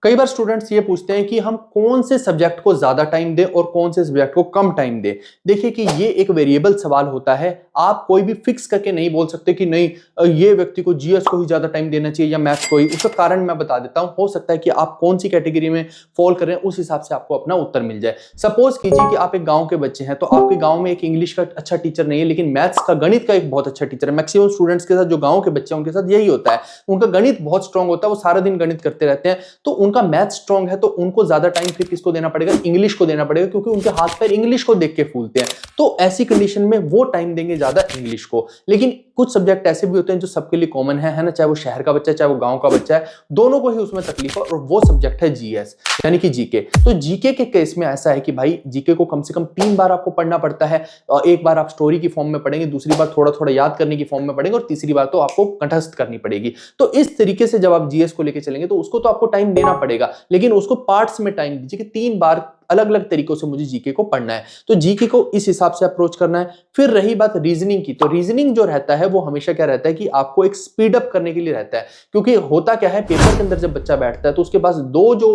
कई बार स्टूडेंट्स ये पूछते हैं कि हम कौन से सब्जेक्ट को ज्यादा टाइम दें और कौन से सब्जेक्ट को कम टाइम दें। देखिए कि ये एक वेरिएबल सवाल होता है, आप कोई भी फिक्स करके नहीं बोल सकते कि नहीं ये व्यक्ति को जीएस को ही ज्यादा टाइम देना चाहिए या मैथ्स को ही। उसका कारण मैं बता देता हूं, हो सकता है कि आप कौन सी कैटेगरी में फॉल कर रहे हैं उस हिसाब से आपको अपना उत्तर मिल जाए। सपोज कीजिए कि आप एक गांव के बच्चे हैं, तो आपके गांव में एक इंग्लिश का अच्छा टीचर नहीं है लेकिन मैथ्स का, गणित का एक बहुत अच्छा टीचर है। मैक्सिमम स्टूडेंट्स के साथ, जो गांव के बच्चे हैं उनके साथ यही होता है, उनका गणित बहुत स्ट्रांग होता है, वो सारा दिन गणित करते रहते हैं, तो उनका मैथ स्ट्रांग है, तो उनको ज्यादा टाइम फिर किसको देना पड़ेगा, इंग्लिश को देना पड़ेगा, क्योंकि उनके हाथ पैर इंग्लिश को देख के फूलते हैं। तो ऐसी कंडीशन में वो टाइम देंगे ज्यादा इंग्लिश को। लेकिन कुछ सब्जेक्ट ऐसे भी होते हैं जो सबके लिए कॉमन है ना, चाहे वो शहर का बच्चा है चाहे वो गांव का बच्चा है, दोनों को ही उसमें तकलीफ है, और वो सब्जेक्ट है जीएस यानी कि जीके। तो जीके के केस में ऐसा है कि भाई जीके को कम से कम 3 बार आपको पढ़ना पड़ता है। एक बार आप स्टोरी की फॉर्म में पढ़ेंगे, दूसरी बार थोड़ा थोड़ा याद करने की फॉर्म में पढ़ेंगे, और तीसरी बार तो आपको कंठस्थ करनी पड़ेगी। तो इस तरीके से जब आप जीएस को लेकर चलेंगे तो उसको तो आपको टाइम देना पड़ेगा, लेकिन उसको पार्ट्स में टाइम दीजिए कि 3 बार अलग अलग तरीकों से मुझे जीके को पढ़ना है। तो जीके को इस हिसाब से अप्रोच करना है। फिर रही बात रीजनिंग की, तो रीजनिंग जो रहता है वो हमेशा क्या रहता है कि आपको एक स्पीड अप करने के लिए रहता है। क्योंकि होता क्या है, पेपर के अंदर जब बच्चा बैठता है तो उसके पास दो जो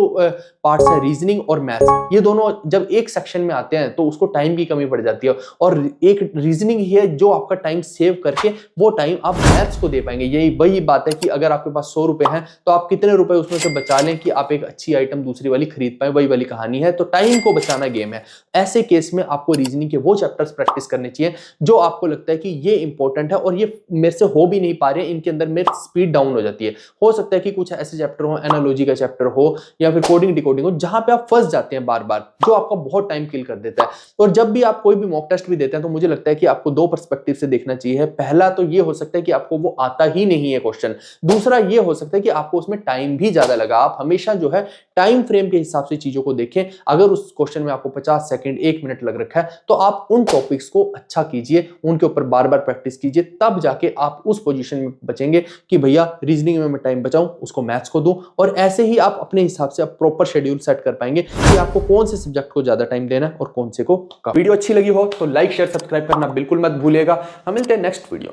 पार्ट्स है, रीजनिंग और मैथ्स, ये दोनों जब एक सेक्शन में आते हैं तो उसको टाइम की कमी पड़ जाती है, और एक रीजनिंग ही है जो आपका टाइम सेव करके वो टाइम आप मैथ्स को दे पाएंगे। यही वही बात है कि अगर आपके पास 100 रुपए हैं तो आप कितने रुपए उसमें से बचा लें कि आप एक अच्छी आइटम दूसरी वाली खरीद पाए, वही वाली कहानी है। तो टाइम को बचाना गेम है। ऐसे केस में आपको रीजनिंग के वो चैप्टर्स प्रैक्टिस करने चाहिए जो आपको लगता है कि ये इंपॉर्टेंट है और ये मेरे से हो भी नहीं पा रहे, इनके अंदर मेरी स्पीड डाउन हो जाती है। हो सकता है कि कुछ ऐसे चैप्टर हो, एनालॉजी का चैप्टर हो या फिर कोडिंग डिकोडिंग हो, जहां पे आप फंस जाते हैं बार बार, जो आपका बहुत टाइम किल कर देता है। और जब भी आप कोई भी मॉक टेस्ट भी देते हैं तो मुझे लगता है कि आपको दो पर्सपेक्टिव से देखना चाहिए। पहला तो ये हो सकता है कि आपको वो आता ही नहीं है क्वेश्चन, दूसरा ये हो सकता है कि आपको उसमें टाइम भी ज्यादा लगा। आप हमेशा जो है टाइम फ्रेम के हिसाब से चीजों को देखें। अगर उस क्वेश्चन में आपको 50 सेकंड 1 मिनट लग रखा है तो आप उन टॉपिक्स को अच्छा कीजिए, उनके ऊपर बार बार प्रैक्टिस कीजिए, तब जाके आप उस पोजीशन में बचेंगे कि भैया रीजनिंग में मैं टाइम बचाऊं, उसको मैथ्स को दूं। और ऐसे ही आप अपने हिसाब से आप प्रॉपर शेड्यूल सेट कर पाएंगे कि आपको कौन से सब्जेक्ट को ज्यादा टाइम देना है और कौन से को कम। वीडियो अच्छी लगी हो तो लाइक शेयर सब्सक्राइब करना बिल्कुल मत भूलिएगा। हम मिलते हैं नेक्स्ट वीडियो में।